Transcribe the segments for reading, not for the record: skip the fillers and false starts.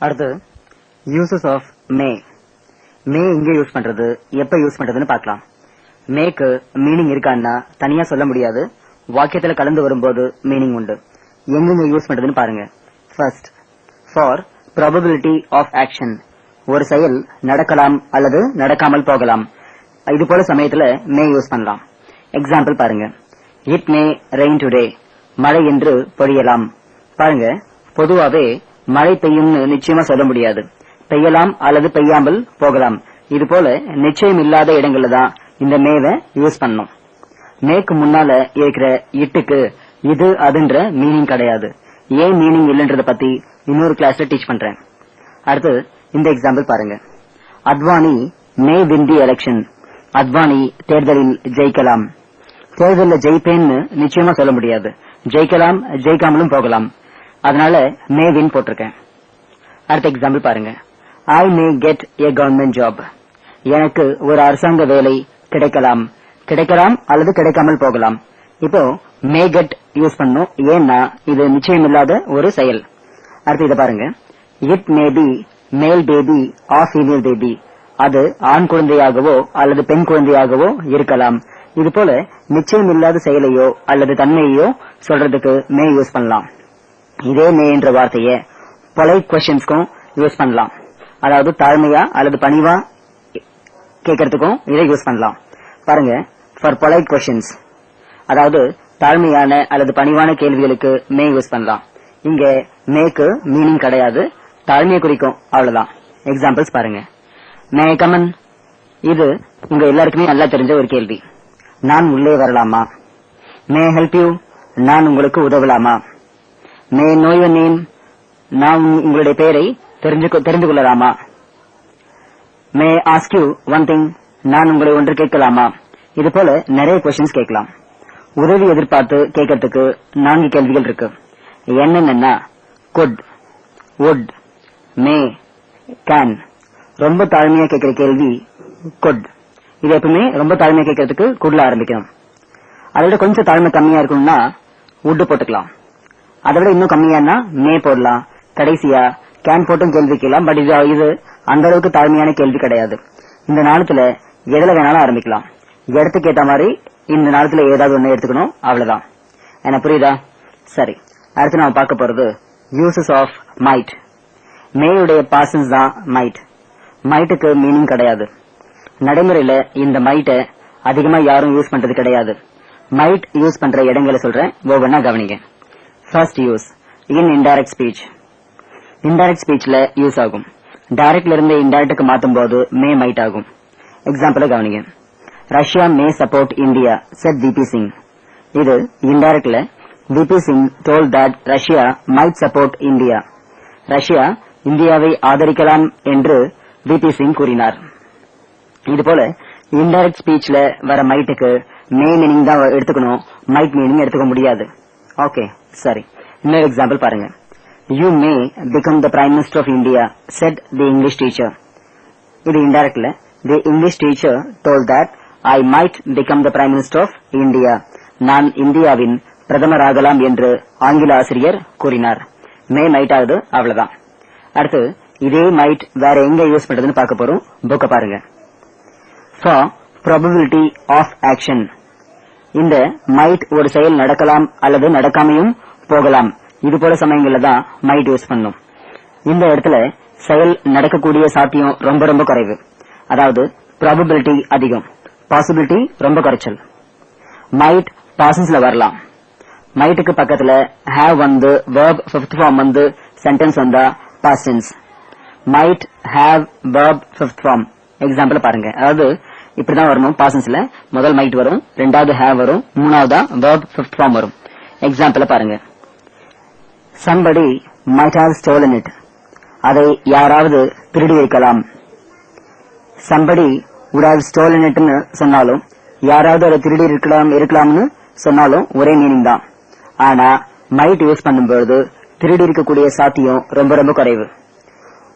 அடுத்து uses of மே. மே எங்க use பண்றது, எப்ப யூஸ் பண்றதுன்னு பார்க்கலாம். மேக்கு மீனிங் இருக்கான்னா தனியா சொல்ல முடியாது, வாக்கியத்துல கலந்து வரும்போது மீனிங் உண்டு. எங்க யூஸ் பண்றதுன்னு பாருங்க. First, for probability of action. ஒரு செயல் நடக்கலாம் அல்லது நடக்காமல் போகலாம். இது போல சமயத்துல மே யூஸ் பண்ணலாம். எக்ஸாம்பிள் பாருங்க. It may rain today. மழை என்று பொழியலாம். பாருங்க, பொதுவாவே மழை பெய்யும்னு நிச்சயமா சொல்ல முடியாது. பெய்யலாம் அல்லது பெய்யாமல் போகலாம். இது போல நிச்சயம் இல்லாத இடங்கள்ல தான் இந்த மேவை யூஸ் பண்ணணும். மேக்கு முன்னால இருக்கிற இட்டுக்கு இது அதுன்ற மீனிங் கிடையாது. ஏன் மீனிங் இல்லைன்றத பத்தி இன்னொரு கிளாஸ்ல டீச் பண்றேன். அடுத்து இந்த எக்ஸாம்பிள் பாருங்க. அத்வானி மே வின் தி எலெக்ஷன். அத்வானி தேர்தலில் ஜெயிக்கலாம். தேர்தலில் ஜெயிப்பேன்னு நிச்சயமா சொல்ல முடியாது. ஜெயிக்கலாம், ஜெயிக்காமலும் போகலாம். அதனால மே வின் போட்டிருக்கேன். அடுத்த எக்ஸாம்பிள் பாருங்க. I may get a government job. எனக்கு ஒரு அரசாங்க வேலை கிடைக்கலாம். கிடைக்கலாம் அல்லது கிடைக்காமல் போகலாம். இப்போ மே கெட் யூஸ் பண்ணும், ஏன்னா இது நிச்சயம் இல்லாத ஒரு செயல். அடுத்து இதை பாருங்க. இட் மே பி மேல் பேபி ஆர் ஃபீமேல் பேபி. அது ஆண் குழந்தையாகவோ அல்லது பெண் குழந்தையாகவோ இருக்கலாம். இது போல நிச்சயம் இல்லாத செயலையோ அல்லது தன்மையோ சொல்றதுக்கு மே யூஸ் பண்ணலாம். இதே மே என்ற வார்த்தையை பொலைட் கொஸ்டின்ஸ்க்கும் யூஸ் பண்ணலாம். அதாவது தாழ்மையா அல்லது பணிவா கேட்கறதுக்கும் இதை யூஸ் பண்ணலாம். பாருங்க, ஃபார் பொலைட் கொஸ்டின்ஸ், அதாவது தாழ்மையான அல்லது பணிவான கேள்விகளுக்கு மே யூஸ் பண்ணலாம். இங்க மேக்கு மீனிங் கிடையாது, தாழ்மையை குறிக்கும், அவ்வளவுதான். எக்ஸாம்பிள்ஸ் பாருங்க. மே ஐ கம் இன். இது உங்க எல்லாருக்குமே நல்லா தெரிஞ்ச ஒரு கேள்வி. நான் உள்ளே வரலாமா? May help you. நான் உங்களுக்கு உதவலாமா? மே நோ யுவர் நேம். நான் உங்களுடைய பெயரை தெரிந்து கொள்ளலாமா? மே ஆஸ்க் யூ ஒன் திங். நான் உங்களை ஒன்று கேட்கலாமா? இது போல நிறைய கொஸ்டின்ஸ் கேட்கலாம். உதவி எதிர்பார்த்து கேட்கறதுக்கு 4 கேள்விகள் இருக்கு. என்னென்னா could, would, may, can. ரொம்ப தாழ்மையா கேட்கிற கேள்வி could. இது எப்பவுமே ரொம்ப தாழ்மையா கேட்கறதுக்கு குட்ல ஆரம்பிக்கணும். அதை விட கொஞ்சம் தாழ்மை கம்மியா இருக்கணும்னா would போட்டுக்கலாம். அதை விட இன்னும் கம்மியானா மே போடலாம். கடைசியா கேன் போட்டும் கேள்வி கேட்கலாம். பட் இது அந்த அளவுக்கு தாழ்மையான கேள்வி கிடையாது. இந்த நாளத்துல எதுல வேணாலும் ஆரம்பிக்கலாம். இடத்துக்கு ஏத்த மாதிரி இந்த நாளத்துல ஏதாவது ஒண்ணு எடுத்துக்கணும், அவ்வளவுதான். என்ன புரியுதா? சரி, அடுத்து நாம பார்க்க போறது யூசஸ் ஆஃப் மைட். மேயுடைய பாசன்ஸ் தான் மைட். மைட்டுக்கு மீனிங் கிடையாது. நடைமுறையில இந்த மைட்டை அதிகமா யாரும் யூஸ் பண்றது கிடையாது. மைட் யூஸ் பண்ற இடங்களை சொல்றேன், ஒவ்வொன்னா கவனிங்க. First use in indirect speech. Indirect ஸ்பீச்ல யூஸ் ஆகும். டைரக்ட்ல இருந்து இன்டைரக்டுக்கு மாத்தும் போது மே மைட் ஆகும். எக்ஸாம்பிள் கவனிங்க. Russia may support India said VP Singh. இது இன்டைரக்ட்ல VP Singh told that Russia might support India. ரஷ்யா இந்தியாவை ஆதரிக்கலாம் என்று விபி சிங் கூறினார். இது போல இன்டைரக்ட் ஸ்பீச்ல வர மைட்டுக்கு மே மீனிங் தான் எடுத்துக்கணும், மைட் மீனிங் எடுத்துக்க முடியாது. ஓகே, சரி. இன்னொரு எக்ஸாம்பிள் பாருங்க. You may become the prime minister of India said the English teacher. இது இன்டைரக்ட்ல the English teacher told that I might become the prime minister of India. நான் இந்தியாவின் பிரதமர் ஆகலாம் என்று ஆங்கில ஆசிரியர் கூறினார். மே மைட் ஆகுது, அவ்வளவுதான். அடுத்து இதே மைட் வேற எங்க யூஸ் பண்றதுன்னு பார்க்க போறோம். புக்க பாருங்க. For probability of action. இந்த மைட் ஒரு செயல் நடக்கலாம் அல்லது நடக்காமையும் போகலாம். இது போல சமயங்கள்ல தான் மைட் யூஸ் பண்ணும். இந்த இடத்துல செயல் நடக்கக்கூடிய சாத்தியம் ரொம்ப ரொம்ப குறைவு. அதாவது ப்ராபபிலிட்டி அதிகம், பாசிபிலிட்டி ரொம்ப குறைச்சல். மைட் பாசன்ஸ்ல வரலாம். மைட்டுக்கு பக்கத்துல ஹேவ் வந்து வெர்ப் ஃபிஃப்த் ஃபார்ம் வந்து சென்டென்ஸ் வந்தா past tense. Might have verb fifth form. Example பாருங்க. அதாவது இப்படிதான் வரணும். பாசன்ஸ்ல முதல் மைட் வரும், ரெண்டாவது ஹேவ் வரும், மூணாவதா வெர்ப் ஃபிஃப்த் ஃபார்ம் வரும். எக்ஸாம்பிள் பாருங்க. somebody might have stolen it. அதை யாராவது திருடி இருக்கலாம். somebody would have stolen it னு சொன்னாலும் யாராவது அதை திருடி இருக்கலாம்னு சொன்னாலும் ஒரே மீனிங் தான். ஆனா might யூஸ் பண்ணும்போது திருடி இருக்கக்கூடிய சாத்தியம் ரொம்ப ரொம்ப குறைவு.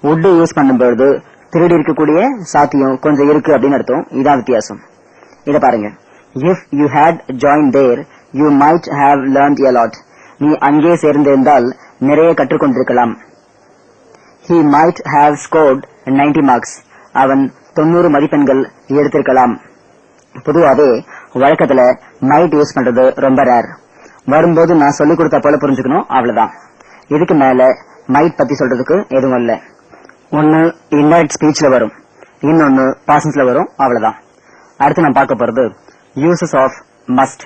would யூஸ் பண்ணும்போது திருடி இருக்கக்கூடிய சாத்தியம் கொஞ்சம் இருக்கு அப்படின்னு அர்த்தம். இதான் வித்தியாசம். இத பாருங்க. if you had joined there you might have learned a lot. நீ அங்கே சேர்ந்திருந்தால் நிறைய கற்றுக்கொண்டிருக்கலாம். he might have scored 90 marks. அவன் 90 மதிப்பெண்கள் எடுத்திருக்கலாம். பொதுவாவே வழக்கத்துல might யூஸ் பண்றது ரொம்ப ரேர். வரும்போது நான் சொல்லிக் கொடுத்த போல புரிஞ்சுக்கணும், அவ்வளவுதான். இதுக்கு மேல might பத்தி சொல்றதுக்கு எதுவும் இல்ல. ஒன்னு இன்டைரக்ட் ஸ்பீச்ல வரும், இன்னொன்னு பாசன்ஸ்ல வரும், அவ்வளவுதான். அடுத்து நான் பார்க்க போறது யூசஸ் ஆஃப் மஸ்ட்.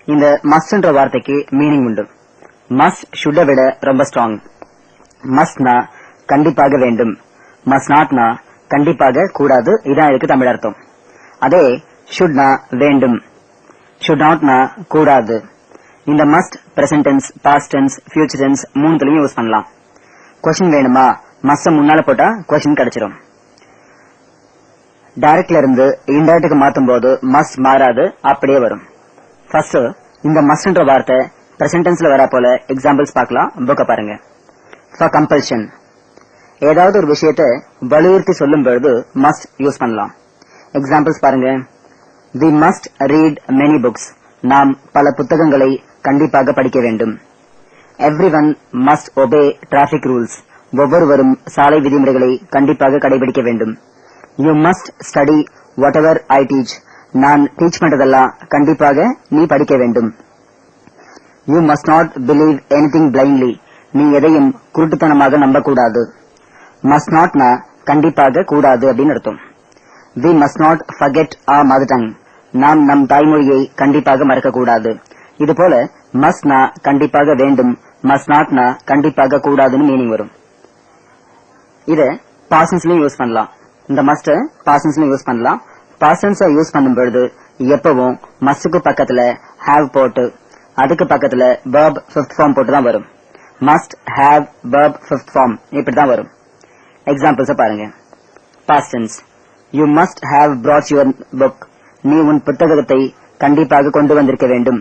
இந்த மஸ்ட்ன்ற வார்த்தைக்கு மீனிங் உண்டு. மஸ்ட் ஷுட்ட விட ரொம்ப ஸ்ட்ராங். மஸ்ட்னா கண்டிப்பாக வேண்டும், மஸ்ட் நாட்னா கண்டிப்பாக கூடாது, இதான் இதுக்கு தமிழ் அர்த்தம். அதே ஷுட்னா வேண்டும், ஷுட் நாட்னா கூடாது. இந்த must present tense, past tense, future tense மூணுலயும் யூஸ் பண்ணலாம். கொஸ்டின் வேணுமா, மஸ்ட முன்னால போட்டா கொஸ்டின் கிடைச்சிடும். டைரக்ட்ல இருந்து இன்டைரக்டுக்கு மாத்தும் போது மஸ்ட் மாறாது, அப்படியே வரும். ஃபர்ஸ்ட் இந்த மஸ்ட்ன்ற வார்த்தை பிரசன்ட் டென்ஸ்ல வர போல எக்ஸாம்பிள்ஸ் பார்க்கலாம். புக்க பாருங்க. ஃபார் கம்பல்ஷன், ஏதாவது ஒரு விஷயத்தை வலியுறுத்தி சொல்லும் பொழுது மஸ்ட் யூஸ் பண்ணலாம். எக்ஸாம்பிள்ஸ் பாருங்க. We must read many books. நாம் பல புத்தகங்களை கண்டிப்பாக படிக்க வேண்டும். Everyone must obey traffic rules. ஒவ்வொருவரும் சாலை விதிமுறைகளை கண்டிப்பாக கடைபிடிக்க வேண்டும். You must study whatever I teach. நான் டீச் பண்றதெல்லாம் கண்டிப்பாக நீ படிக்க வேண்டும். You must not believe anything blindly. நீ எதையும் குருட்டுத்தனமாக நம்பக்கூடாது. Must notனா கண்டிப்பாக கூடாது அப்படின்னு அர்த்தம். We must not forget our mother tongue. நாம் நம் தாய்மொழியை கண்டிப்பாக மறக்க கூடாது. இது போல மஸ்ட்னா கண்டிப்பாக வேண்டும், மஸ்ட் நாட்னா கண்டிப்பாக கூடாதுன்னு மீனிங் வரும். இத பாசன்ஸ்லயும் யூஸ் பண்ணலாம். இந்த மஸ்ட் பாசன்ஸ்லயும் யூஸ் பண்ணலாம். பாசன்ஸ் யூஸ் பண்ணும் பொழுது எப்பவும் மஸ்டுக்கு பக்கத்துல ஹேவ் போட்டு, அதுக்கு பக்கத்துல verb fifth form போட்டு தான் வரும். must have verb fifth form இப்படிதான் வரும். எக்ஸாம்பிள்ஸ் பாருங்க. past tense, you must have brought your book. நீ உன் புத்தகத்தை கண்டிப்பாக கொண்டு வந்திருக்க வேண்டும்.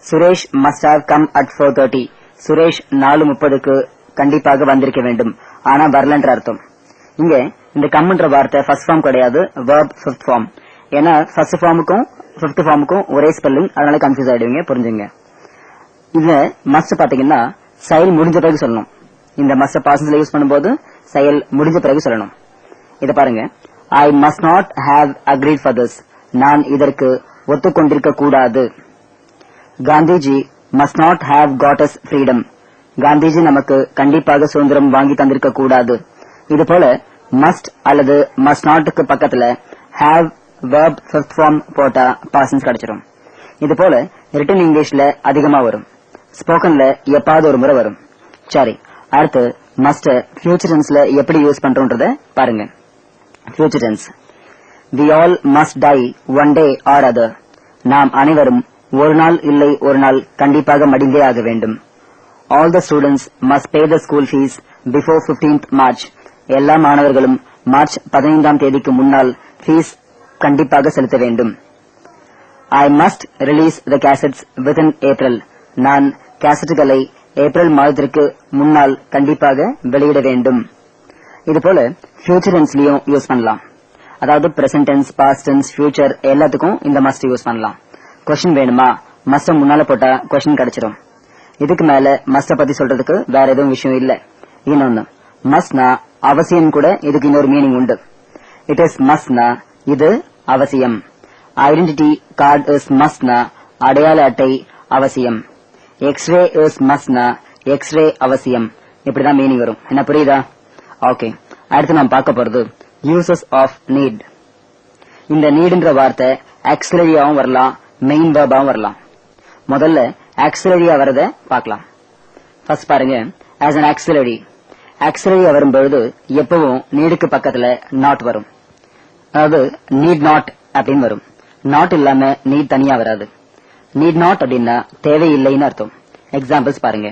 Suresh must have come at 4:30. Suresh 4:30க்கு கண்டிப்பாக வந்திருக்க வேண்டும், ஆனா வரலன்ற அர்த்தம். இங்க இந்த கம்ன்ற வார்த்தை ஃபர்ஸ்ட் ஃபார்ம் கிடையாது, verb fifth form. ஏன்னா ஃபர்ஸ்ட் ஃபார்முக்கும் ஃபிஃப்த் ஃபார்முக்கும் ஒரே ஸ்பெல்லிங், அதனால கன்ஃபியூஸ் ஆயிடுவீங்க, புரிஞ்சுங்க. இதுல மஸ்ட் பாத்தீங்கன்னா செயல் முடிஞ்ச பிறகு சொல்லணும். இந்த மஸ்ட் பாசன்ஸ்ல யூஸ் பண்ணும்போது செயல் முடிஞ்ச பிறகு சொல்லணும். இத பாருங்க. I must not have agreed for this. நான் இதற்கு ஒத்துக்கொண்டிருக்க கூடாது. Gandhiji must not have got us freedom. Gandhiji நமக்கு கண்டிப்பாக சுதந்திரம் வாங்கி தந்திருக்க கூடாது. இது போல must அல்லது must notக்கு பக்கத்துல have verb fifth form போட்டா பாசன்ஸ் கிடைச்சிடும். இது போல ரிட்டன் இங்கிலீஷ்ல அதிகமா வரும், ஸ்போக்கன்ல எப்பாவது ஒரு முறை வரும். சரி, அடுத்து மஸ்ட் ஃபியூச்சர் டென்ஸ்ல எப்படி யூஸ் பண்றோம்ன்றத பாருங்க. Future tense. We all must die one day or other. நாம் அனைவரும் ஒரு நாள் இல்லை ஒரு நாள் கண்டிப்பாக மடிந்தே ஆக வேண்டும். All the students must pay the school fees before 15th March. எல்லா மாணவர்களும் மார்ச் 15ஆம் தேதிக்கு முன்னால் ஃபீஸ் கண்டிப்பாக செலுத்த வேண்டும். I must release the cassettes within April. நான் கேசட்டுகளை ஏப்ரல் மாதத்திற்கு முன்னால் கண்டிப்பாக வெளியிட வேண்டும். இது போல ஃபியூச்சர் டென்ஸ்லயும் யூஸ் பண்ணலாம். அதாவது present tense, past tense, future எல்லாத்துக்கும் இந்த மஸ்ட் யூஸ் பண்ணலாம். கொஸ்டின் வேணுமா, மஸ்ட முன்னால போட்டா கொஸ்டின் கிடைச்சிடும். இதுக்கு மேல மஸ்ட பத்தி சொல்றதுக்கு வேற எதுவும் விஷயம் இல்ல. இன்னொன்னு, மஸ்ட்னா அவசியம் கூட இதுக்கு இன்னொரு மீனிங் உண்டு. இட் இஸ் மஸ்ட்னா இது அவசியம். ஐடென்டிட்டி கார்டு இஸ் மஸ்ட்னா அடையாள அட்டை அவசியம். எக்ஸ்ரே இஸ் மஸ்ட்னா எக்ஸ்ரே அவசியம். இப்படிதான் மீனிங் வரும். என்ன புரியுதா? ஓகே, அடுத்து நாம் பார்க்க போறது யூசஸ் ஆஃப் நீட். இந்த நீட்ன்ற வார்த்தை ஆக்சிலரியாவும் வரலாம், மெயின் வெர்பாவும் வரலாம். முதல்ல ஆக்சிலரியா வரத பார்க்கலாம். ஃபர்ஸ்ட் பாருங்க. ஆஸ் an auxiliary, ஆக்சிலரியா வரும்பொழுது எப்பவும் நீடுக்கு பக்கத்துல நாட் வரும். அதாவது நீட் நாட் அப்படின்னு வரும். நாட் இல்லாம நீட் தனியா வராது. நீட் நாட் அப்படின்னா தேவையில்லைன்னு அர்த்தம். எக்ஸாம்பிள்ஸ் பாருங்க.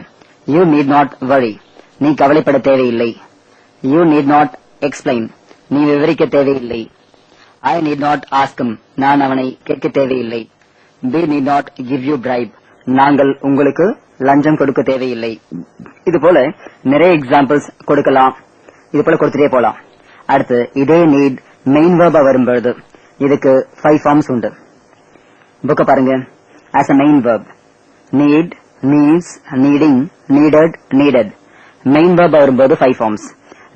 யூ நீட் நாட் வரி, நீ கவலைப்பட தேவையில்லை. யூ நீட் நாட் எக்ஸ்பிளைன், நீ விவரிக்க தேவையில்லை. ஐ நீட் நாட் ஆஸ்கம், நான் அவனை கேட்க தேவையில்லை. we need not give you bribe, நாங்கள் உங்களுக்கு லஞ்சம் கொடுக்க தேவையில்லை. இது போல நிறைய எக்ஸாம்பிள்ஸ் கொடுக்கலாம். இது போல கொடுத்துட்டே போலாம். அடுத்து இதே நீட் மெயின் வெர்பா வரும்பொழுது இதுக்கு 5 ஃபார்ம்ஸ் உண்டு. புக்க பாருங்க. as a main verb, need, needs, needing, needed, needed. Main verb வரும்போது 5 ஃபார்ம்ஸ்.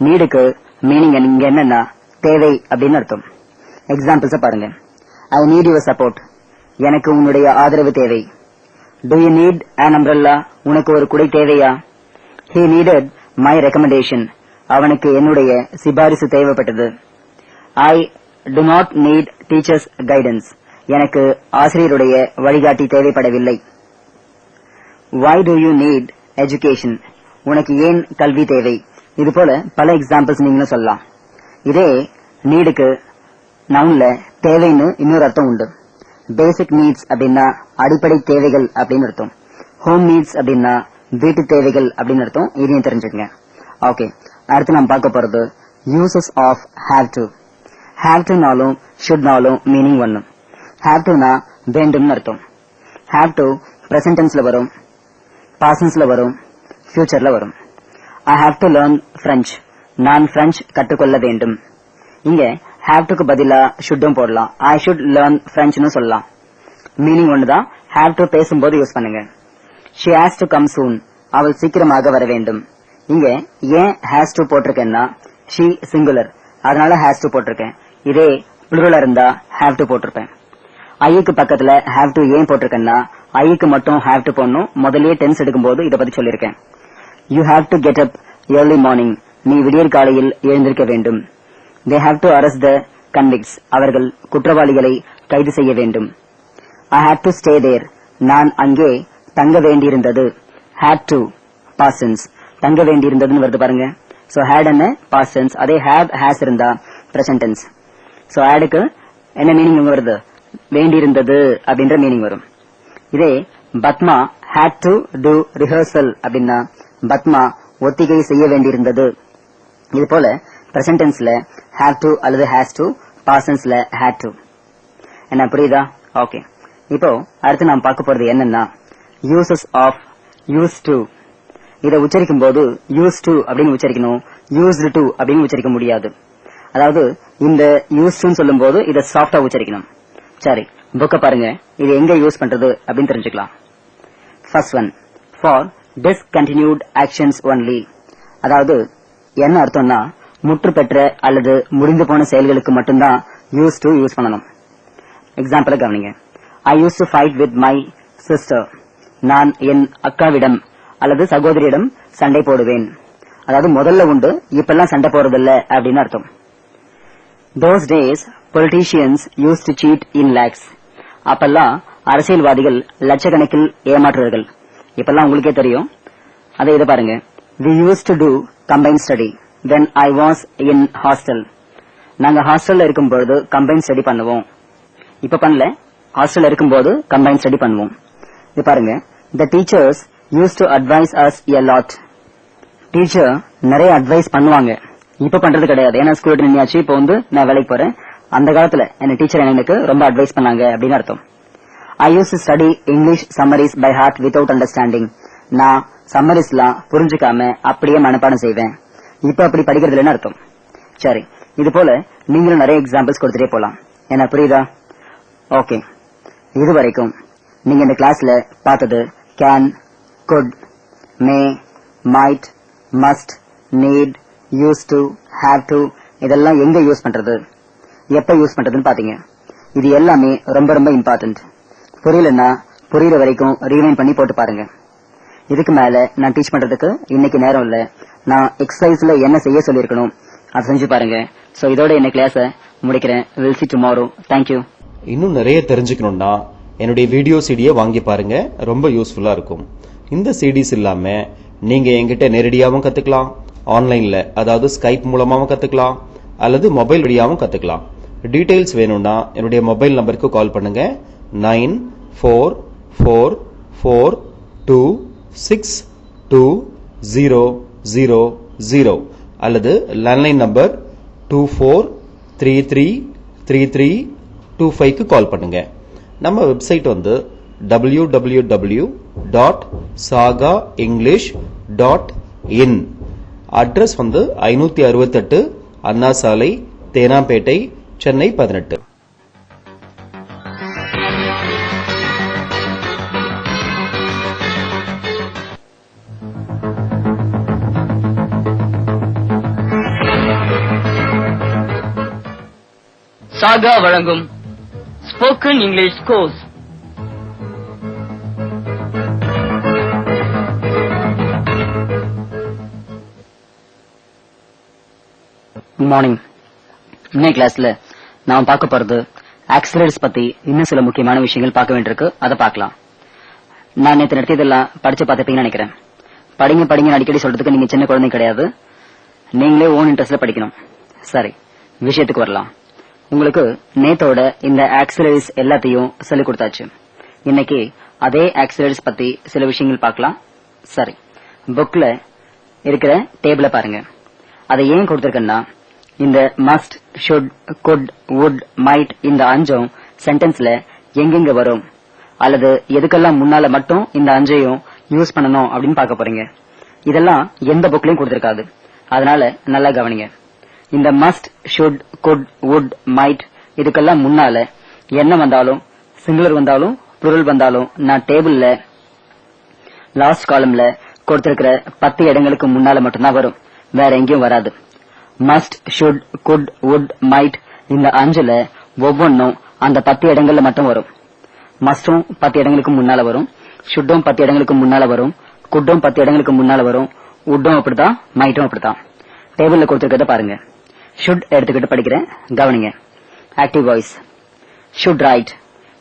நீடுக்கு மீனிங் இங்க என்னன்னா தேவை அப்படின்னு அர்த்தம். எக்ஸாம்பிள்ஸ் பாருங்க. ஐ நீட் யுவர் சப்போர்ட், எனக்கு உன்னுடைய ஆதரவு தேவை. To you need an umbrella, உனக்கு ஒரு குடை தேவையா? he needed my recommendation, அவனுக்கு என்னுடைய சிபாரிசு தேவைப்பட்டது. I do not need teachers guidance, எனக்கு ஆசிரியருடைய வழிகாட்டி தேவைப்படவில்லை. why do you need education, உனக்கு ஏன் கல்வி தேவை? இது போல பல எக்ஸாம்பிள்ஸ் நீங்களும் சொல்லலாம். இதே நீடுக்கு நவுன்ல தேவைன்னு இன்னொரு அர்த்தம் உண்டு. பேசிக் நீட்ஸ் அப்படின்னா அடிப்படை தேவைகள் அப்படின்னு அர்த்தம். ஹோம் நீட்ஸ் அப்படின்னா வீட்டு தேவைகள் அப்படின்னு அர்த்தம். இதையும் தெரிஞ்சுக்கங்க. ஓகே, அடுத்து நாம் பார்க்க போறது uses of have to. Have டுனாலும் ஷுட்னாலும் மீனிங் ஒன்னு. ஹேவ் டுனா வேண்டும்னு அர்த்தம். ஹேவ் டு பிரசன்ட் டென்ஸ்ல வரும், பாஸ்டென்ஸ்ல வரும், ஃபியூச்சர்ல வரும். I have to learn French, நான் பிரெஞ்ச் கற்றுக்கொள்ள வேண்டும். இங்க ஹேவ் டுக்கு பதிலா ஷுட்டும் போடலாம். ஐ ஷுட் லேர்ன் பிரெஞ்ச்னு சொல்லலாம். மீனிங் ஒண்ணுதான். ஹேவ் டு பேசும்போது யூஸ் பண்ணுங்க. she has to come soon, அவள் சீக்கிரமாக வர வேண்டும். இங்க ஏன் has to போட்டிருக்கேன்னா she சிங்குலர், அதனால has to போட்டிருக்கேன். இதே புளூரலா இருந்தா have to போட்டிருப்பேன். ஐக்கு பக்கத்துல have to ஏன் போட்டிருக்கேன்னா ஐக்கு மட்டும் have to போடணும். முதல்லயே டென்ஸ் எடுக்கும்போது இத பத்தி சொல்லியிருக்கேன். you have to get up early morning, நீ விடியற் காலையில் எழுந்திருக்க வேண்டும். they have to arrest the convicts, அவர்கள் குற்றவாளிகளை கைது செய்ய வேண்டும். I had to stay there, நான் அங்கே தங்க வேண்டியிருந்தது. had to past tense, தங்க வேண்டியிருந்ததுன்னு வருது பாருங்க. so had என்ன past tense, அதே have has இருந்தா present tense. so hadக்கு என்ன மீனிங் வருது? வேண்டியிருந்தது அப்படின்ற மீனிங் வரும். இதே Padma had to do rehearsal அப்படின்னா பத்மா ஒத்திகை செய்ய வேண்டியிருந்தது. இது போல present tenseல have to அல்லது has to, past tenseல had to. என்ன புரியுதா? ஓகே, இப்போ அடுத்து நாம் பார்க்க போறது என்னன்னா uses of used to. இத உச்சரிக்கும் போது used to அப்படின்னு உச்சரிக்கணும், used to அப்படின்னு உச்சரிக்க முடியாது. அதாவது இந்த used to சொல்லும் போது இத சாஃப்டா உச்சரிக்கணும். சரி, புக்க பாருங்க, இது எங்க யூஸ் பண்றது அப்படின்னு தெரிஞ்சுக்கலாம். First one, for discontinued actions only. அதாவது என்ன அர்த்தம்னா முற்று பெற்ற அல்லது முடிந்து போன செயல்களுக்கு மட்டும்தான் used to யூஸ் பண்ணணும். எக்ஸாம்பிள் கவனிங்க. I used to fight with my sister, நான் என் அக்காவிடம் அல்லது சகோதரியிடம் சண்டை போடுவேன். அதாவது முதல்ல உண்டு, இப்பெல்லாம் சண்டை போறதில்ல அப்படின்னு அர்த்தம். those days politicians used to cheat in lakhs. அப்பெல்லாம் அரசியல்வாதிகள் லட்சக்கணக்கில் ஏமாற்றுவார்கள். இப்பெல்லாம் உங்களுக்கே தெரியும். அதை இதை பாருங்க. we used to do combined study when I was in hostel. நாங்க ஹாஸ்டல்ல இருக்கும் பொழுது கம்பைன் ஸ்டடி பண்ணுவோம். இப்ப பண்ணல, ஹாஸ்டல்ல இருக்கும் போது கம்பைன் ஸ்டடி பண்ணுவோம். இது பாருங்க. the teachers used to advise us a lot. Teacher நிறைய அட்வைஸ் பண்ணுவாங்க. இப்ப பண்றது கிடையாது, ஏன்னா ஸ்கூல் நின்னாச்சு, இப்ப நான் வேலைக்கு போறேன். அந்த காலத்துல என்ன டீச்சர் எனக்கு ரொம்ப அட்வைஸ் பண்ணாங்க அப்படின்னு அர்த்தம். I used to study English summaries by heart without understanding. நான் சம்மரிஸ்லாம் புரிஞ்சுக்காம அப்படியே மனப்பாடம் செய்வேன். இப்ப அப்படி படிக்கிறது இல்லைன்னு அர்த்தம். சரி, இது போல நீங்களும் நிறைய எக்ஸாம்பிள்ஸ் கொடுத்துட்டே போலாம். என்ன புரியுதா? ஓகே, இது வரைக்கும் நீங்க இந்த கிளாஸ்ல பார்த்தது can, could, may, might, must, need, used to, have to, இதெல்லாம் எங்க யூஸ் பண்றது, எப்ப யூஸ் பண்றதுன்னு பாத்தீங்க. இது எல்லாமே ரொம்ப ரொம்ப இம்பார்ட்டன்ட். புரியலன்னா புரியுற வரைக்கும் ரீவைண்ட் பண்ணி போட்டு பாருங்க. இதுக்கு மேல நான் டீச் பண்றதுக்கு இன்னைக்கு நேரம் இல்ல. நான் எக்ஸசைஸ்ல என்ன செய்ய சொல்லிருக்கணும் அதை செஞ்சு பாருங்க. சோ இதோட என்ன கிளாஸ முடிக்கிறேன். Will see tomorrow. Thank you. இன்னும் நிறைய தெரிஞ்சுக்கணும்னா என்னுடைய வீடியோ சிடியை வாங்கி பாருங்க, ரொம்ப யூஸ்ஃபுல்லா இருக்கும். இந்த சிடிஸ் இல்லாம நீங்க என்கிட்ட நேரடியாவும் கத்துக்கலாம், ஆன்லைன்ல அதாவது ஸ்கைப் மூலமாவும் கத்துக்கலாம், அல்லது மொபைல் வழியாவும் கத்துக்கலாம். டீடைல்ஸ் வேணும்னா என்னுடைய மொபைல் நம்பருக்கு கால் பண்ணுங்க. 9442462000 அல்லது லேண்ட்லைன் நம்பர் 24333325க்கு கால் பண்ணுங்க. நம்ம வெப்சைட் www.sagaenglish.in. அட்ரஸ் 568 அண்ணா சாலை, தேனாம்பேட்டை, சென்னை 18. சாகா வழங்கும் spoken English course. Good morning. இன்னைக்கு கிளாஸ்ல நாம பார்க்க போறது ஆக்சிலரேட்டர்ஸ் பத்தி இன்னும் சில முக்கியமான விஷயங்கள் பார்க்க வேண்டியிருக்கு. அதை பார்க்கலாம். நான் நேற்று நடத்தியதெல்லாம் படிச்சு பார்த்துப்பீங்கன்னு நினைக்கிறேன். படிங்க அடிக்கடி சொல்றதுக்கு நீங்க சின்ன குழந்தை கிடையாது. நீங்களே ஓன் இன்ட்ரெஸ்ட்ல படிக்கணும். சரி, விஷயத்துக்கு வரலாம். உங்களுக்கு நேத்தோட இந்த ஆக்சிலரிஸ் எல்லாத்தையும் சொல்லிக் கொடுத்தாச்சு. இன்னைக்கு அதே ஆக்சிலரிஸ் பத்தி சில விஷயங்கள் பார்க்கலாம். சரி, புக்ல இருக்கிற டேபிள பாருங்க. அதை ஏன் கொடுத்திருக்கேன்னா, இந்த must, should, good, would, might இந்த அஞ்சும் சென்டென்ஸ்ல எங்கெங்க வரும் அல்லது எதுக்கெல்லாம் முன்னால மட்டும் இந்த அஞ்சையும் யூஸ் பண்ணணும் அப்படின்னு பார்க்க போறீங்க. இதெல்லாம் எந்த புக்லயும் கொடுத்திருக்காது. அதனால நல்லா கவனிங்க. இந்த must, should, good, would, might இதுக்கெல்லாம் முன்னால என்ன வந்தாலும், சிங்குலர் வந்தாலும் புளூரல் வந்தாலும் நான் டேபிள்ல லாஸ்ட் காலம்ல கொடுத்திருக்கிற 10 இடங்களுக்கு முன்னால மட்டும்தான் வரும். வேற எங்கேயும் வராது. Must, should, good, would, might இந்த அஞ்சுல ஒவ்வொன்னும் அந்த 10 இடங்கள்ல மட்டும் வரும். மஸ்டும் 10 இடங்களுக்கு முன்னால வரும், ஷுட்டும் 10 இடங்களுக்கு முன்னால வரும், குட்டும் 10 இடங்களுக்கு முன்னால வரும், வுட்டும் அப்படித்தான், மைட்டும் அப்படித்தான். டேபிள்ல கொடுத்திருக்கிறத பாருங்க. ஷுட் எடுத்துக்கிட்டு படிக்கிறேன், கவனிங்க. Active voice. ஷுட் ரைட்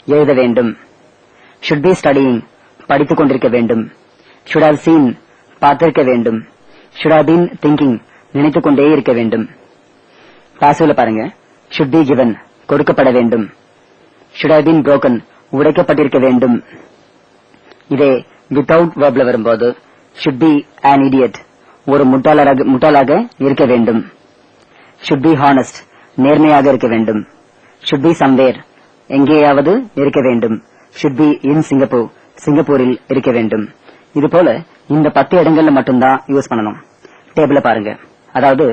எழுத வேண்டும். ஷுட் பி ஸ்டடியிங் படித்துக் கொண்டிருக்க வேண்டும். ஷுட் ஹவ் சீன் பார்த்திருக்க வேண்டும். ஷுட் ஹவ் பீன் திங்கிங் நினைத்துக் கொண்டே இருக்க வேண்டும். பாசிவ்ல பாருங்க. ஷுட் பி கிவன் கொடுக்கப்பட வேண்டும். ஷுட் ஹவ் பீன் புரோக்கன் உடைக்கப்பட்டிருக்க வேண்டும். இதே வித்தவுட் வெர்ப்ல வரும்போது ஷுட் பி an idiot ஒரு முட்டாளாக இருக்க வேண்டும். ஷுட் பி ஹானஸ்ட் நேர்மையாக இருக்க வேண்டும். ஷுட் பி சம்வேர் எங்கேயாவது இருக்க வேண்டும். ஷுட் பி இன் சிங்கப்பூர் சிங்கப்பூரில் இருக்க வேண்டும். இது போல இந்த 10 இடங்கள்ல மட்டும்தான் யூஸ் பண்ணணும். டேபிள பாருங்க. அதாவது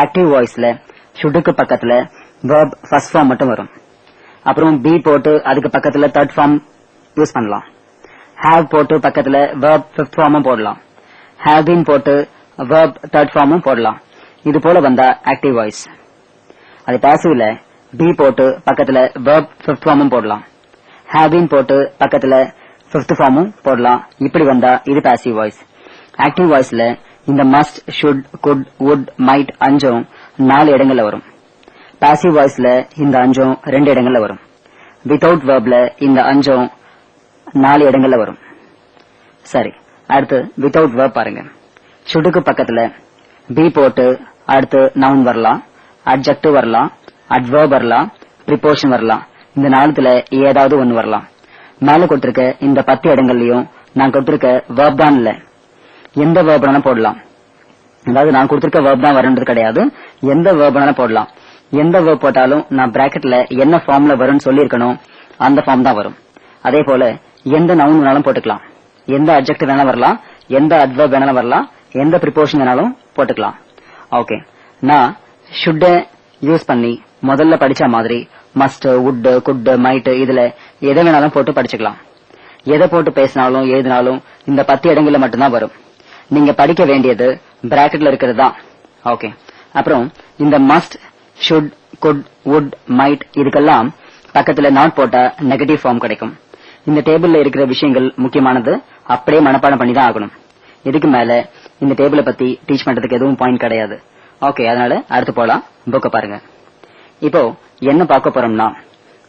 ஆக்டிவ் வாய்ஸ்ல ஷுட்டுக்கு பக்கத்துல வெர்ப் ஃபர்ஸ்ட் ஃபார்ம் மட்டும் வரும். அப்புறம் பி போட்டு அதுக்கு பக்கத்துல தேர்ட் ஃபார்ம் யூஸ் பண்ணலாம். ஹேவ் போட்டு பக்கத்துல வெர்ப் ஃபிஃப்த் ஃபார்மும் போடலாம். ஹேவ் பீன் போட்டு வெர்ப் தேர்ட் ஃபார்மும் போடலாம். இது போல வந்தா ஆக்டிவ் வாய்ஸ். அது பாசிவ்ல பி போட்டு பக்கத்துல வெர்ப் ஃபிஃப்த் ஃபார்மும் போடலாம். ஹேவ் பீன் போட்டு பக்கத்துல ஃபிஃப்த் ஃபார்மும் போடலாம். இப்படி வந்தா இது பாசிவ் வாய்ஸ். ஆக்டிவ் வாய்ஸ்ல இந்த must, should, good, would, might அஞ்சும் 4 இடங்கள்ல வரும். பாசிவ் வாய்ஸ்ல இந்த அஞ்சும் 2 இடங்கள்ல வரும். வித்தவுட் வெர்ப்ல இந்த அஞ்சும் 4 இடங்கள்ல வரும். சரி, அடுத்து வித்தவுட் வெர்ப் பாருங்க. ஷுட்டுக்கு பக்கத்துல பி போட்டு அடுத்து நவுன் வரலாம், அட்ஜெக்டிவ் வரலாம், அட்வர்ப் வரலாம், ப்ரிபோஷன் வரலாம். இந்த 4த்துல ஏதாவது ஒன்னு வரலாம். மேல கொடுத்திருக்க இந்த 10 இடங்கள்லயும் நான் கொடுத்திருக்க வெர்ப் தான் இல்ல, எந்த வெர்ப் வேணாலும் போடலாம். அதாவது நான் கொடுத்திருக்க வெர்ப் தான் வரணுன்றது கிடையாது, எந்த வெர்ப் வேணாலும் போடலாம். எந்த வெர்ப் போட்டாலும் நான் பிராக்கெட்ல என்ன ஃபார்ம்ல வரும்னு சொல்லியிருக்கணும், அந்த ஃபார்ம் தான் வரும். அதே போல எந்த நவுன் வேணாலும் போட்டுக்கலாம், எந்த அட்ஜெக்டிவ் வேணாலும் வரலாம், எந்த அட்வர்ப் வேணாலும் வரலாம், எந்த ப்ரிபோஷன் வேணாலும் போட்டுக்கலாம். ஓகே, நான் ஷுட் யூஸ் பண்ணி முதல்ல படிச்ச மாதிரி மஸ்ட், வுட், குட், மைட் இதுல எதை வேணாலும் போட்டு படிச்சுக்கலாம். எதை போட்டு பேசினாலும் எழுதினாலும் இந்த 10 இடங்கள்ல மட்டும்தான் வரும். நீங்க படிக்க வேண்டியது பிராக்கெட்ல இருக்கிறது தான். ஓகே, அப்புறம் இந்த must, should, good, would, might இதுக்கெல்லாம் பக்கத்துல நாட் போட்டா நெகட்டிவ் ஃபார்ம் கிடைக்கும். இந்த டேபிள்ல இருக்கிற விஷயங்கள் முக்கியமானது, அப்படியே மனப்பாடம் பண்ணி தான் ஆகணும். இதுக்கு மேல இந்த டேபிளை பத்தி டீச் பண்றதுக்கு எதுவும் பாயிண்ட் கிடையாது. ஓகே, அதனால அடுத்து போலாம். புக்க பாருங்க. இப்போ என்ன பார்க்க போறோம்னா,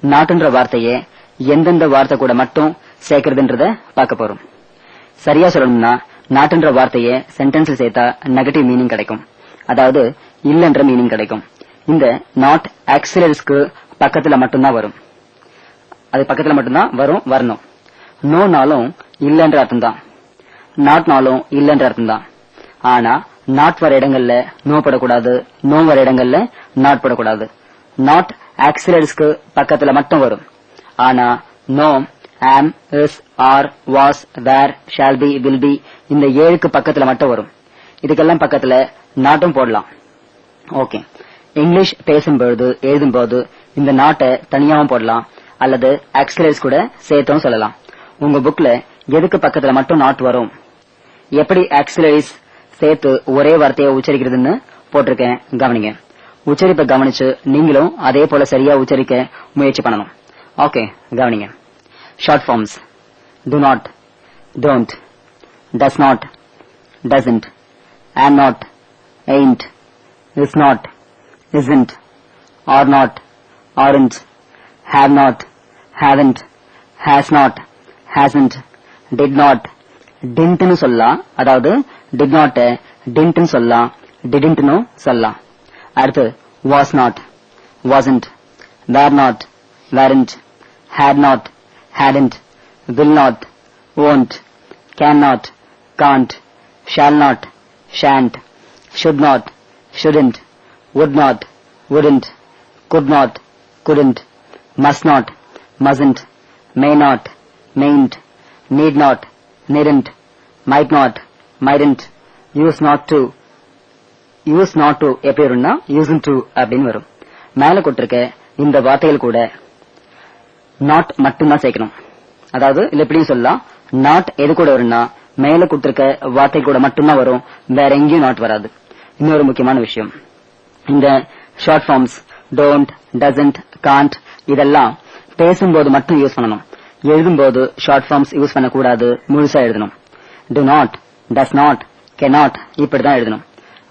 நாட்டுன்ற வார்த்தையே எந்தெந்த வார்த்தை கூட மட்டும் சேர்க்கறதுன்றத பார்க்க போறோம். சரியா சொல்லணும்னா, நாட்டுன்ற வார்த்தையை சென்டென்ஸ்ல சேர்த்தா நெகட்டிவ் மீனிங் கிடைக்கும், அதாவது இல்லன்ற மீனிங் கிடைக்கும். இந்த நாட் ஆக்சிலரிஸ்க்கு பக்கத்துல மட்டும்தான் வரும். அது பக்கத்துல மட்டும்தான் வரணும். நோனாலும் இல்லன்ற அர்த்தம் தான், நாட்னாலும் இல்லன்ற அர்த்தம் தான். ஆனா நாட் வர இடங்கள்ல நோ படக்கூடாது, நோ வர இடங்கள்ல நாட் படக்கூடாது. நாட் ஆக்சிலரிஸ்க்கு பக்கத்துல மட்டும் வரும். ஆனா no, am, is, are, was, were, shall be, will be இந்த 7க்கு பக்கத்துல மட்டும் வரும். இதுக்கெல்லாம் பக்கத்துல நாட்டும் போடலாம். ஓகே, இங்கிலீஷ் பேசும்பொழுது எழுதும்போது இந்த நாட்டை தனியாவும் போடலாம், அல்லது ஆக்சிலரிஸ் கூட சேர்த்தும் சொல்லலாம். உங்க புக்ல எதுக்கு பக்கத்துல மட்டும் நாட் வரும், எப்படி ஆக்சிலரிஸ் சேர்த்து ஒரே வார்த்தையை உச்சரிக்கிறதுன்னு போட்டிருக்கேன், கவனிங்க. உச்சரிப்பை கவனிச்சு நீங்களும் அதே போல சரியா உச்சரிக்க முயற்சி பண்ணணும். ஓகே, கவனிங்க. Short forms: do not, don't, does not, doesn't, am not, ain't, is not, isn't, are not, aren't, have not, haven't, has not, hasn't, did not, didn't னு சொல்லலாம். அதாவது did not didn't னு சொல்லலாம், didn't னு சொல்லலாம். அடுத்து was not, wasn't, were not, weren't, had not, hadn't, will not, won't, cannot, can't, shall not, shan't, should not, shouldn't, would not, wouldn't, could not, couldn't, must not, mustn't, may not, mayn't, need not, needn't, might not, mightn't, use not to எப்படி வரும்னா using to அப்படின்னு வரும். மேல கொடுத்திருக்க இந்த வார்த்தைகள் கூட not மட்டும்தான் சேர்க்கணும். அதாவது இல்ல எப்படியும் சொல்லலாம், நாட் எது கூட வரும்னா மேல கொடுத்திருக்க வார்த்தை கூட மட்டும்தான் வரும், வேற எங்கேயும் நாட் வராது. இன்னொரு முக்கியமான விஷயம், இந்த short forms don't, doesn't, can't இதெல்லாம் பேசும்போது மட்டும் யூஸ் பண்ணணும். எழுதும்போது ஷார்ட் ஃபார்ம்ஸ் யூஸ் பண்ணக்கூடாது, முழுசா எழுதணும். do not, does not, cannot இப்படிதான் எழுதணும்.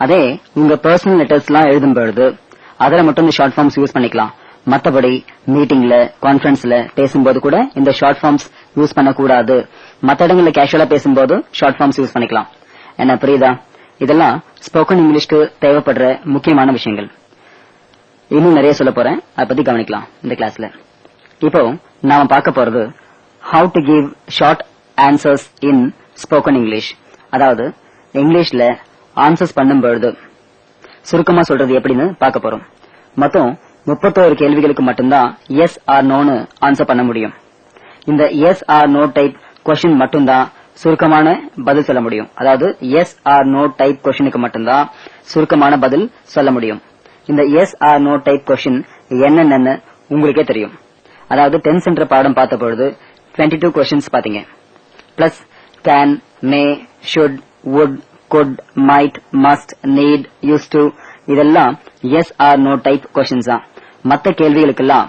அதே உங்க பர்சனல் லெட்டர்ஸ் எல்லாம் எழுதும் பொழுது அதுல மட்டும் இந்த ஷார்ட் ஃபார்ம்ஸ் யூஸ் பண்ணிக்கலாம். மத்தபடி மீட்டிங்ல, கான்பரன்ஸ்ல பேசும்போது கூட இந்த ஷார்ட் ஃபார்ம்ஸ் யூஸ் பண்ணக்கூடாது. மத்த இடங்கள்ல கேஷுவலா பேசும்போது ஷார்ட் ஃபார்ம்ஸ் யூஸ் பண்ணிக்கலாம். என்ன புரியுதா? இதெல்லாம் ஸ்போக்கன் இங்கிலீஷ்க்கு தேவைப்படுற முக்கியமான விஷயங்கள். இன்னும் நிறைய சொல்ல போறேன், அதை பத்தி கவனிக்கலாம் இந்த கிளாஸ்ல. இப்போ நாம பார்க்க போறது how to give short answers in spoken English. அதாவது இங்கிலீஷ்ல ஆன்சர்ஸ் பண்ணும்பொழுது சுருக்கமா சொல்றது எப்படின்னு பார்க்க போறோம். மொத்தம் 31 கேள்விகளுக்கு மட்டும்தான் எஸ் ஆர் நோன்னு ஆன்சர் பண்ண முடியும். இந்த yes or no type question மட்டும்தான் சுருக்கமான பதில் சொல்ல முடியும். அதாவது எஸ் ஆர் நோ டைப் கொஸ்டினுக்கு மட்டும்தான் சுருக்கமான பதில் சொல்ல முடியும். இந்த yes or no type question என்னென்னு உங்களுக்கே தெரியும். அதாவது 10th சென்டர் பாடம் பார்த்த பொழுது 22 கொஸ்டின்ஸ் பாத்தீங்க. Plus can, may, should, would, could, might, must, need, used to இதெல்லாம் yes or no type questions தான். மத்த கேள்விகளுக்கெல்லாம்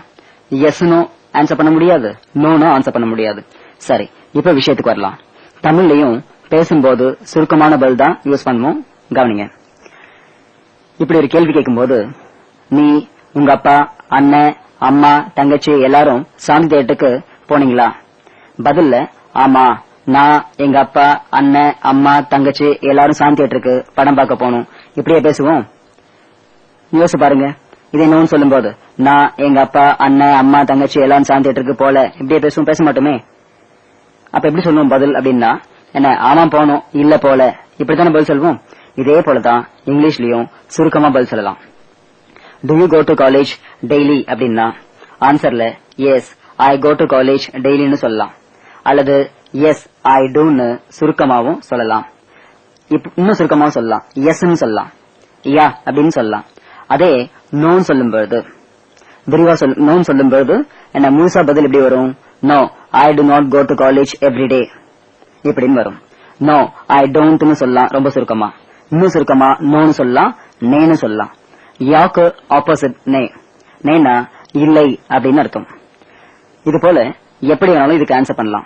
எஸ் நோ ஆன்சர் பண்ண முடியாது, நோ ஆன்சர் பண்ண முடியாது. சரி, இப்ப விஷயத்துக்கு வரலாம். தமிழ்லயும் பேசும்போது சுருக்கமான பதில் தான் யூஸ் பண்ணுவோம். கவனிங்க. இப்படி ஒரு கேள்வி கேட்கும்போது, நீ, உங்க அப்பா, அண்ணன், அம்மா, தங்கச்சி எல்லாரும் சாமி தேட்டருக்கு போனீங்களா? பதில்ல ஆமா, நான், எங்க அப்பா, அண்ணன், அம்மா, தங்கச்சி எல்லாரும் சாமி தியேட்டருக்கு படம் பார்க்க போனோம். இப்படியே பேசுவோம். யோசிச்சு பாருங்க. இதை நோன்னு சொல்லும் போது நான், எங்க அப்பா, அண்ணன், அம்மா, தங்கச்சி எல்லாரும் சாமி தியேட்டருக்கு போல இப்படியே பேசுவோம், பேச மாட்டோமே. அப்ப எப்படி சொல்லுவோம் பதில் அப்படின்னா, என்ன, ஆமா போனோம், இல்ல போல, இப்படித்தானே பதில் சொல்லுவோம். இதே போலதான் இங்கிலீஷ்லயும் சுருக்கமா பதில் சொல்லலாம். do you go to college daily அப்படின்னா ஆன்சர்ல yes, I go to college dailyன்னு சொல்லலாம். அல்லது எஸ், ஐ டூன்னு சுருக்கமாவும் சொல்லலாம். இன்னும் சுருக்கமாவும் சொல்லலாம், எஸ்ன்னு சொல்லலாம், யா அப்படின்னு சொல்லலாம். அதே நோன்னு சொல்லும் பொழுது, விரிவா நோன்னு சொல்லும் பொழுது என்ன முழுசா பதில் எப்படி வரும்? No, I do not go to college every day இப்படின்னு வரும். நோ, ஐ டோன்ட்னு சொல்லலாம் ரொம்ப சுருக்கமா. இன்னும் சுருக்கமா நோன்னு சொல்லலாம், நேன்னு சொல்லலாம். யாக்கு ஆப்போசிட் நே, நேனா இல்லை அப்படின்னு அர்த்தம். இது போல எப்படி வேணாலும் இதுக்கு ஆன்சர் பண்ணலாம்.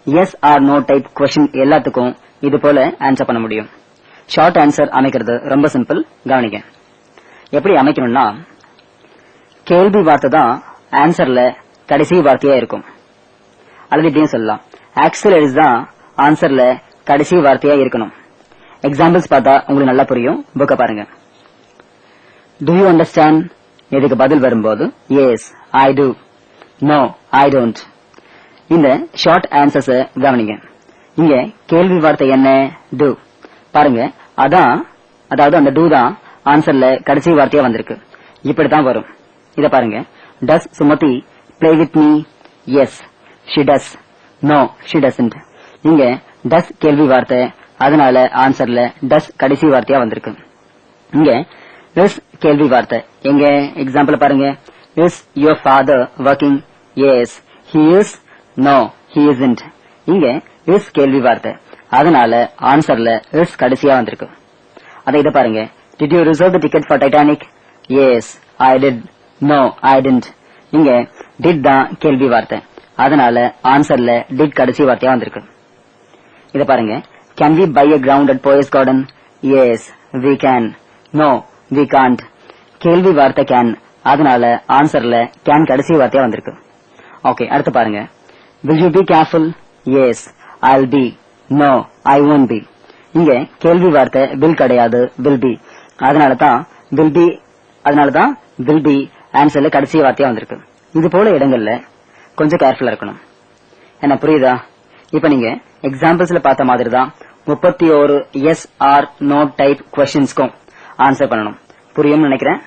Yes or no type question எல்லாத்துக்கும் இது போல ஆன்சர் பண்ண முடியும். ஷார்ட் ஆன்சர் அமைக்கிறது ரொம்ப சிம்பிள். கவனிக்க. எப்படி அமைக்கணும்னா, கேள்வி வார்த்தை தான் ஆன்சர்ல கடைசி வார்த்தையா இருக்கும். அல்லது இப்படியும் சொல்லலாம், ஆக்சிலரிஸ் தான் ஆன்சர்ல கடைசி வார்த்தையா இருக்கணும். எக்ஸாம்பிள்ஸ் பார்த்தா உங்களுக்கு நல்லா புரியும். புக்க பாருங்க. Do you understand? இதுக்கு பதில் வரும்போது yes, I do. No, I don't. இந்த ஷார்ட் ஆன்சர்ஸ் கவனிங்க. இங்க கேள்வி வார்த்தை என்ன? do. பாருங்க, அதாவது அந்த do தான் ஆன்சர்ல கடைசி வார்த்தையா வந்திருக்கு. இப்படித்தான் வரும். இத பாருங்க. does Sumathi play with me? yes, she does. no, she doesn't. இங்க does கேள்வி வார்த்தை, அதனால ஆன்சர்ல does கடைசி வார்த்தையா வந்திருக்கு. இங்க is கேள்வி வார்த்தை. எங்க எக்ஸாம்பிள் பாருங்க. is your father working? yes, he is. no, he isn't. இங்க is கேள்வி வார்த்தை, அதனால ஆன்சர்ல is கடைசியா வந்திருக்கு. இத பாருங்க. did you reserve the ticket for Titanic? Yes I did, no I didn't. இங்க டிட் தான் கேள்வி வார்த்தை, அதனால ஆன்சர்ல டிட் கடைசி வார்த்தையா வந்திருக்கு. இத பாருங்க, can we buy a ground at Poets Garden? Yes we can, no we can't. கேள்வி வார்த்தை கேன், அதனால ஆன்சர்ல கேன் கடைசி வார்த்தையா வந்திருக்கு. ஓகே, அடுத்து பாருங்க, will you be careful? Yes I'll be, no I won't be. இங்க கேள்வி வார்த்தை will கிடையாது, will be, அதனாலதான் will be ஆன்சர்ல கடைசி வார்த்தையா வந்திருக்கு. இது போல இடங்கள்ல கொஞ்சம் கேர்ஃபுல்லா இருக்கணும். என்ன புரியுதா? இப்ப நீங்க எக்ஸாம்பிள்ஸ்ல பார்த்த மாதிரி தான் 31 எஸ் ஆர் நோ டைப் கொஸ்டின்ஸ்க்கும் ஆன்சர் பண்ணணும். புரியும்னு நினைக்கிறேன்.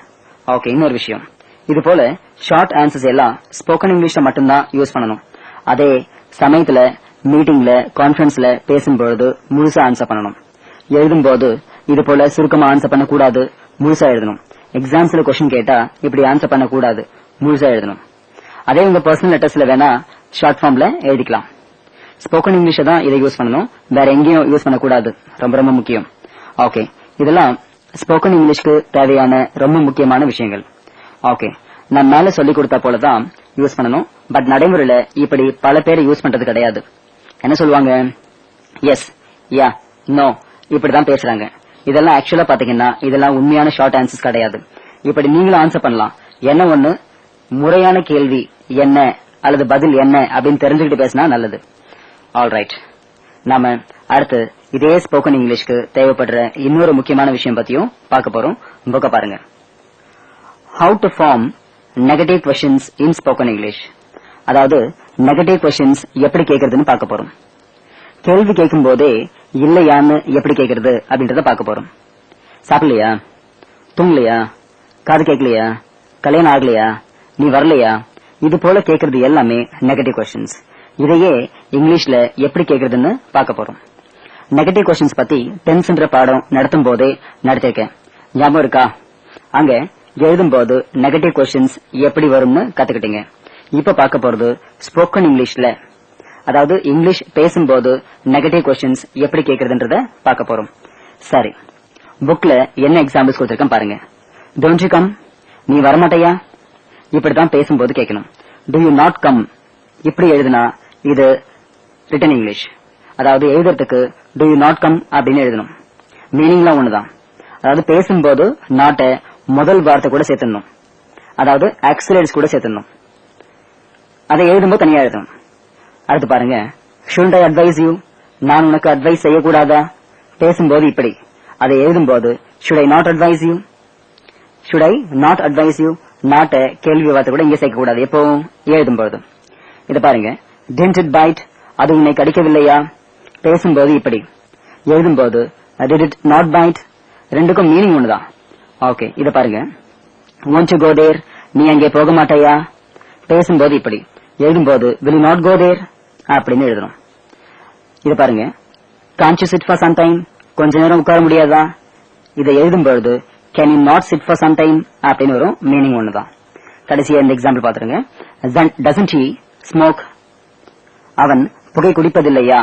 ஓகே, இன்னொரு விஷயம், இது போல ஷார்ட் ஆன்சர்ஸ் எல்லாம் ஸ்போக்கன் இங்கிலீஷ்ல மட்டும்தான் யூஸ் பண்ணணும். அதே சமயத்துல மீட்டிங்ல கான்ஃபரன்ஸ்ல பேசும்பொழுது முழுசா ஆன்சர் பண்ணணும். எழுதும்போது இது போல சுருக்கமா ஆன்சர் பண்ணக்கூடாது, முழுசா எழுதணும். எக்ஸாம்ஸ்ல கொஸ்டின் கேட்டா இப்படி ஆன்சர் பண்ணக்கூடாது, முழுசா எழுதணும். அதே உங்க பர்சனல் லெட்டர்ஸ்ல வேணா ஷார்ட் ஃபார்ம்ல எழுதிக்கலாம். ஸ்போக்கன் இங்கிலீஷ் தான் இதை யூஸ் பண்ணணும், வேற எங்கேயும் யூஸ் பண்ணக்கூடாது. ரொம்ப ரொம்ப முக்கியம். ஓகே, இதெல்லாம் ஸ்போக்கன் இங்கிலீஷ்க்கு தேவையான ரொம்ப முக்கியமான விஷயங்கள். ஓகே, நான் மேல சொல்லி கொடுத்த போலதான் யூஸ் பண்ணணும். பட் நடைமுறையில இப்படி பல பேர் யூஸ் பண்றது கிடையாது. என்ன சொல்லுவாங்க? எஸ், யா, நோ இப்படிதான் பேசுறாங்க. இதெல்லாம் ஆக்சுவலா பாத்தீங்கன்னா இதெல்லாம் உண்மையான ஷார்ட் ஆன்சர்ஸ் கிடையாது. இப்படி நீங்களும் ஆன்சர் பண்ணலாம். என்ன ஒண்ணு, முறையான கேள்வி என்ன அல்லது பதில் என்ன அப்படின்னு தெரிஞ்சுக்கிட்டு பேசினா நல்லது. ஆல்ரைட், நாம அடுத்து இதே ஸ்போக்கன் இங்கிலீஷ்க்கு தேவைப்படுற இன்னொரு முக்கியமான விஷயம் பத்தியும் பார்க்க போறோம். புக்க பாருங்க. How to form negative questions in spoken English. அதாவது நெகட்டிவ் கொஸ்டின்ஸ் எப்படி கேட்கறதுன்னு பார்க்க போறோம். கேள்வி கேட்கும் போதே இல்லையான்னு எப்படி கேட்கறது அப்படின்றத பார்க்க போறோம். சாப்பிடலையா, தூங்கலையா, காது கேட்கலையா, கல்யாணம் ஆகலையா, நீ வரலையா, இது போல கேட்கறது எல்லாமே நெகட்டிவ் கொஸ்டின்ஸ். இதையே இங்கிலீஷ்ல எப்படி கேட்கறதுன்னு பார்க்க போறோம். நெகட்டிவ் கொஸ்டின்ஸ் பத்தி டென்ஸ்ன்ற பாடம் நடத்தும் போதே நடத்திருக்கேன், ஞாபகம் இருக்கா? அங்க எழுதும் போது நெகட்டிவ் கொஸ்டின்ஸ் எப்படி வரும்னு கத்துக்கிட்டீங்க. இப்ப பார்க்க போறது ஸ்போக்கன் இங்கிலீஷ்ல, அதாவது இங்கிலீஷ் பேசும்போது நெகட்டிவ் கொஸ்டின்ஸ் எப்படி கேட்கறதுன்றத பார்க்க போறோம். சரி, புக்ல என்ன எக்ஸாம்பிள்ஸ் கொடுத்திருக்கேன் பாருங்க. டோன்ட் யூ கம், நீ வரமாட்டையா, இப்படிதான் பேசும்போது கேட்கணும். டு யூ நாட் கம், இப்படி எழுதுனா இது ரிட்டன் இங்கிலீஷ். அதாவது எழுதுறதுக்கு டு யூ நாட் கம் அப்படின்னு எழுதணும். மீனிங்லாம் ஒண்ணுதான். அதாவது பேசும்போது நாட்ட முதல் வார்த்தை கூட சேர்த்துடணும், அதாவது ஆக்சிலரிஸ் கூட சேர்த்துடணும். அதை எழுதும்போது தனியா எழுதணும். அடுத்து பாருங்க, ஷுட் ஐ அட்வைஸ் யூ, நான் உனக்கு அட்வைஸ் செய்யக்கூடாதா, பேசும்போது இப்படி. அதை எழுதும்போது should I not advice you, should I not advice you, நாட்ட கேள்வி வார்த்தை கூட இங்க சேர்க்க கூடாது எப்பவும் எழுதும்போது. இத பாருங்க, didn't it bite, அது உன்னை கடிக்கவில்லையா, பேசும்போது இப்படி. எழுதும்போது did it not bite, ரெண்டுக்கும் மீனிங் ஒண்ணுதான். ஓகே, இத பாருங்க, won't you go there, நீ அங்கே போக மாட்டாயா, பேசும்போது இப்படி. எழுதும்போது will you not go there அப்படின்னு எழுதணும். இத பாருங்க, can't you sit for some time, கொஞ்ச நேரம் உட்கார முடியாதா, இதை எழுதும்போது can you not sit for some time அப்படின்னு வரும், மீனிங் ஒண்ணுதான். கடைசியா இந்த எக்ஸாம்பிள் பாத்துருங்க. doesn't he smoke, அவன் புகை குடிப்பதில்லையா,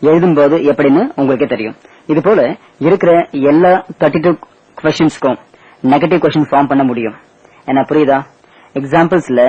எழுதும்போது எப்படின்னு உங்களுக்கே தெரியும். இது போல இருக்கிற எல்லா 32 கொஸ்டின்ஸ்க்கும் நெகட்டிவ் கொஸ்டின் ஃபார்ம் பண்ண முடியும். என்ன புரியுதா? எக்ஸாம்பிள்ஸ்ல